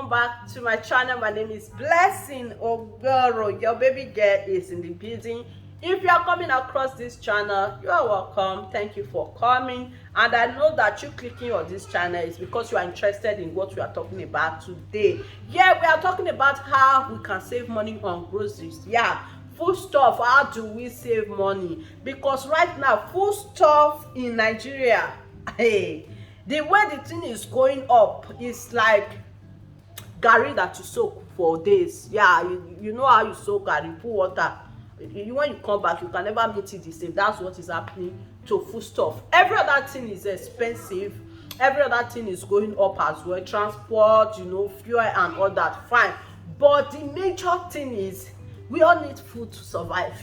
welcome back to my channel. My name is Blessing Ogboro. Your baby girl is in the building. If you are coming across this channel, you are welcome. Thank you for coming, and I know that you clicking on this channel is because you are interested in what we are talking about today. Yeah, we are talking about how we can save money on groceries. Yeah, food stuff. How do we save money? Because right now food stuff in Nigeria, hey, the way the thing is going up is like garri that you soak for days. Yeah, you know how you soak garri, put water, when you come back you can never meet it the same. That's what is happening to food stuff. Every other thing is expensive, every other thing is going up as well. Transport, fuel and all that, fine, but the major thing is we all need food to survive.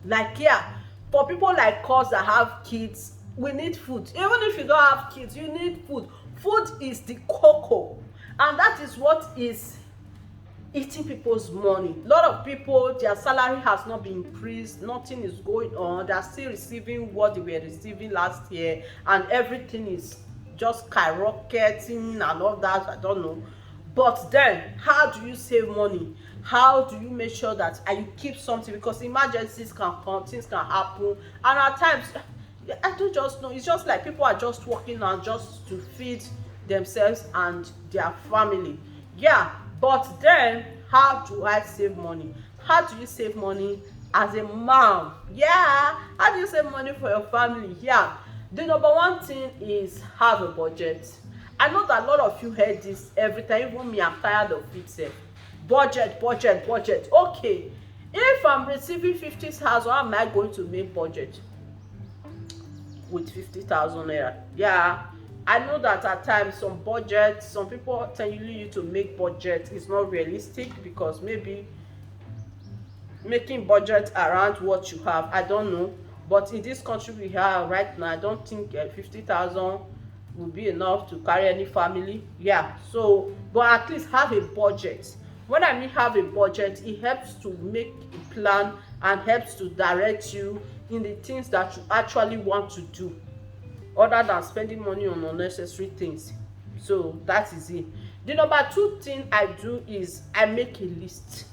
Like, yeah, for people like us that have kids, we need food. Even if you don't have kids, you need food. Food is the cocoa, and that is what is eating people's money. A lot of people, their salary has not been increased, nothing is going on, they are still receiving what they were receiving last year, and everything is just skyrocketing and all that. I don't know. But then, how do you save money? How do you make sure that you keep something? Because emergencies can come, things can happen, and at times I don't just know. It's just like people are just working on just to feed themselves and their family. Yeah, but then how do I save money? How do you save money as a mom? Yeah, how do you save money for your family? Yeah, the number one thing is have a budget. I know that a lot of you heard this every time. Even me, I'm tired of it sef. Budget, budget, budget. Okay, if I'm receiving 50,000, how am I going to make budget with 50,000 naira? Yeah, I know that at times some people tell you to make budget is not realistic, because maybe making budget around what you have, I don't know. But in this country we have right now, I don't think 50,000 will be enough to carry any family. Yeah, so but at least have a budget. When I mean have a budget, it helps to make a plan and helps to direct you in the things that you actually want to do, other than spending money on unnecessary things. So that is it. The number two thing I do is I make a list.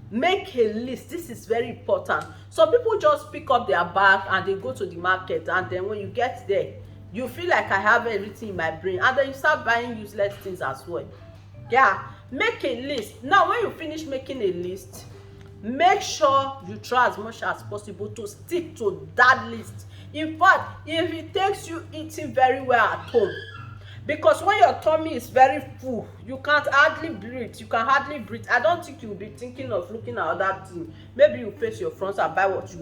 Make a list. This is very important. Some people just pick up their bag and they go to the market, and then when you get there you feel like I have everything in my brain, and then you start buying useless things as well. Yeah, make a list. Now when you finish making a list, make sure you try as much as possible to stick to that list. In fact, if it takes you eating very well at home, because when your tummy is very full, you can't hardly breathe, I don't think you'll be thinking of looking at other things. Maybe you face your front and buy what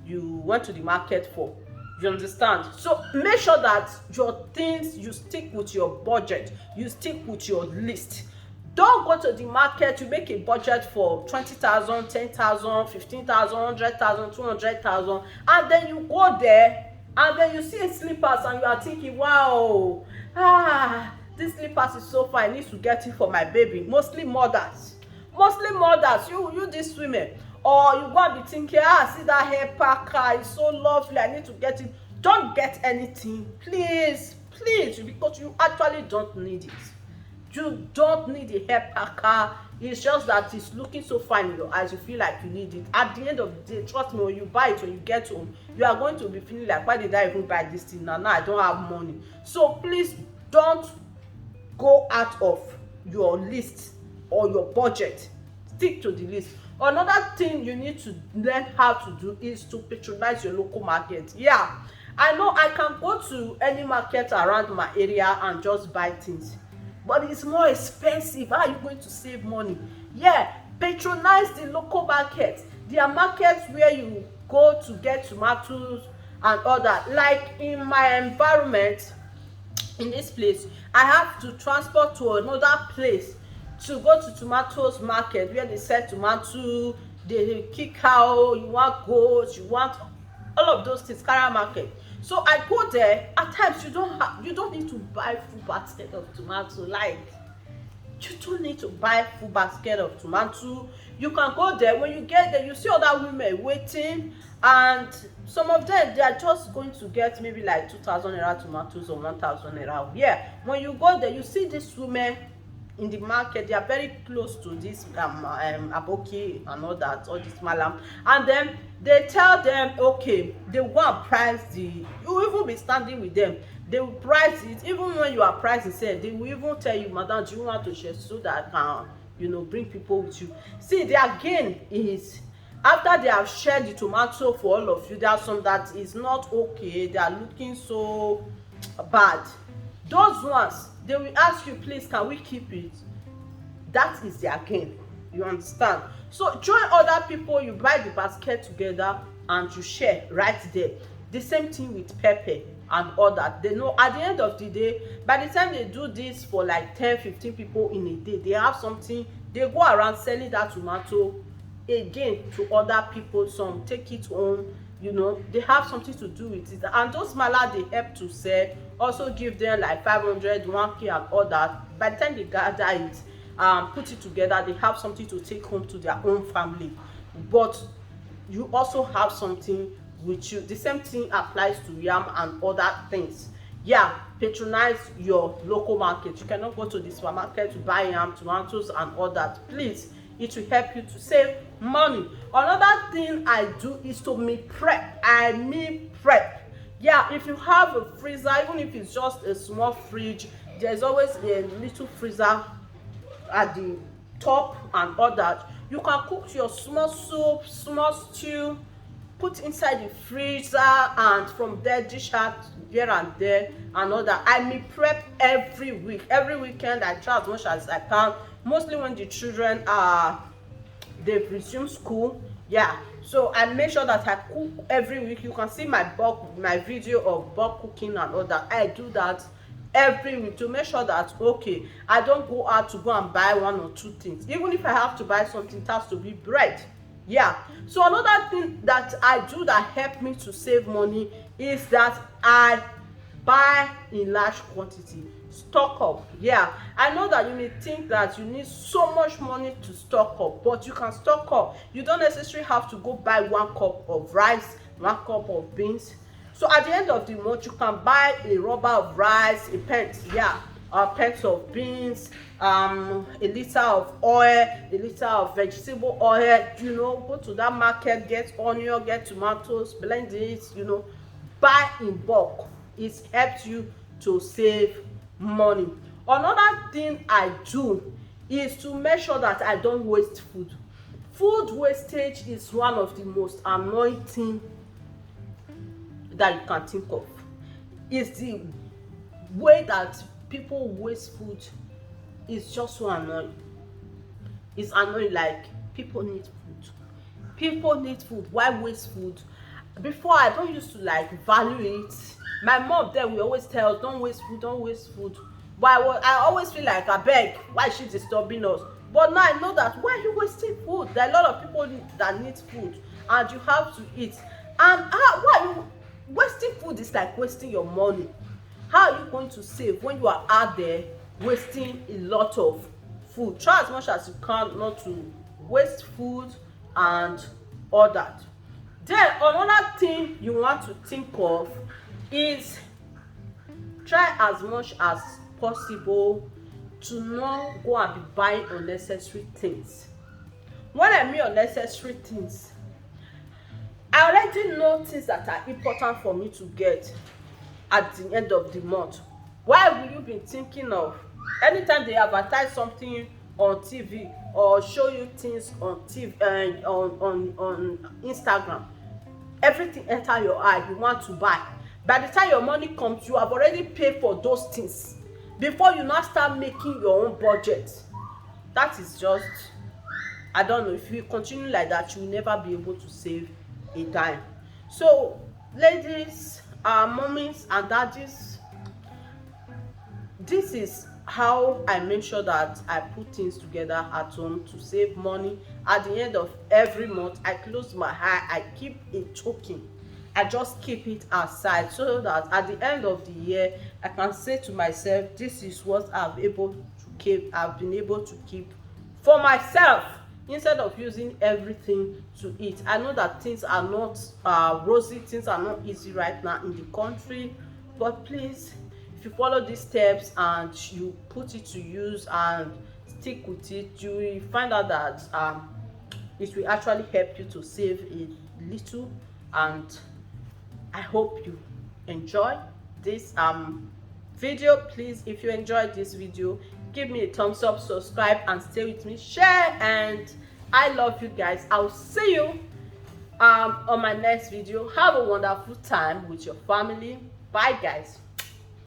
you went to the market for. You understand? So make sure that your things, you stick with your budget, you stick with your list. Don't go to the market, you make a budget for 20,000, 10,000, 15,000, 100,000, 200,000, and then you go there and then you see a slippers and you are thinking, wow, this slippers is so fine, I need to get it for my baby. Mostly mothers, you these women. Or you go and be thinking, see that hair packer, it's so lovely, I need to get it. Don't get anything, please, because you actually don't need it. You don't need a hair packer. It's just that it's looking so fine in your eyes, you feel like you need it. At the end of the day, trust me, when you buy it, when you get home, you are going to be feeling like, why did I even buy this thing now I don't have money. So please don't go out of your list or your budget. Stick to the list. Another thing you need to learn how to do is to patronize your local market. Yeah, I know I can go to any market around my area and just buy things, but it's more expensive. How are you going to save money? Yeah, patronize the local market. There are markets where you go to get tomatoes and all that. Like in my environment, in this place, I have to transport to another place to go to tomatoes market where they sell tomato, they kick cow, you want goat, you want all of those things, carry market. So I go there. At times you don't need to buy full basket of tomato. Like, you don't need to buy full basket of tomato. You can go there. When you get there, you see other women waiting, and some of them, they are just going to get maybe like 2,000 naira tomatoes or 1,000 naira. Yeah, when you go there, you see these women in the market. They are very close to this aboki and all that, all this malam, and then they tell them, okay, they go and price the, you even be standing with them, they will price it. Even when you are pricing sef, they will even tell you, madam, do you want to share so that I can, you know, bring people with you. See, their gain is, after they have shared the tomato for all of you, there are some that is not okay, they are looking so bad. Those ones, they will ask you, please, can we keep it? That is their gain. You understand? So join other people, you buy the basket together and you share right there. The same thing with pepper and all that. They know at the end of the day, by the time they do this for like 10-15 people in a day, they have something, they go around selling that tomato again to other people. Some take it home, you know, they have something to do with it. And those mala they help to sell also give them like 500, 1k and all that. By the time they gather it, put it together, they have something to take home to their own family. But you also have something with you. The same thing applies to yam and other things. Yeah, patronize your local market. You cannot go to the supermarket to buy yam, tomatoes and all that. Please, it will help you to save money. Another thing I do is to meal prep. I meal prep. Yeah, if you have a freezer, even if it's just a small fridge, there's always a little freezer at the top and all that. You can cook your small soup, small stew, put inside the freezer, and from there dish out here and there and all that. I meal prep every week. Every weekend I try as much as I can, mostly when the children are, they've resumed school. Yeah, so I make sure that I cook every week. You can see my video of bulk cooking and all that. I do that every week to make sure that, okay, I don't go out to go and buy one or two things. Even if I have to buy something, it has to be bread. Yeah, so another thing that I do that help me to save money is that I buy in large quantity. Stock up. Yeah, I know that you may think that you need so much money to stock up, but you can stock up. You don't necessarily have to go buy 1 cup of rice, 1 cup of beans. So at the end of the month, you can buy a rubber of rice, a pint, yeah, a pint of beans, a liter of oil, a liter of vegetable oil. You know, go to that market, get onion, get tomatoes, blend it, you know, buy in bulk. It helps you to save money. Another thing I do is to make sure that I don't waste food. Food wastage is one of the most annoying things that you can think of. It's the way that people waste food is just so annoying. It's annoying. Like, people need food. People need food. Why waste food? Before, I don't used to like value it. My mom then will always tell us, don't waste food, don't waste food. But I always feel like, I beg, why is she disturbing us? But now I know that, why are you wasting food? There are a lot of people that need food and you have to eat. And why you wasting food is like wasting your money. How are you going to save when you are out there wasting a lot of food? Try as much as you can not to waste food and all that. Then another thing you want to think of is try as much as possible to not go and be buying unnecessary things. When I mean unnecessary things, I already know things that are important for me to get at the end of the month. Why will you be thinking of, anytime they advertise something on TV or show you things on TV and on Instagram, everything enter your eye, you want to buy. By the time your money comes, you have already paid for those things before you now start making your own budget. That is just, I don't know, if you continue like that, you will never be able to save a dime. So ladies, mommies and daddies, this is how I make sure that I put things together at home to save money. At the end of every month, I close my eye, I keep a token. I just keep it aside so that at the end of the year, I can say to myself, this is what I've been able to keep for myself, instead of using everything to eat. I know that things are not rosy, things are not easy right now in the country, but please if you follow these steps and you put it to use and stick with it, you will find out that it will actually help you to save a little. And I hope you enjoy this video. Please, if you enjoyed this video, give me a thumbs up, subscribe, and stay with me, share, and I love you guys. I'll see you on my next video. Have a wonderful time with your family. Bye guys.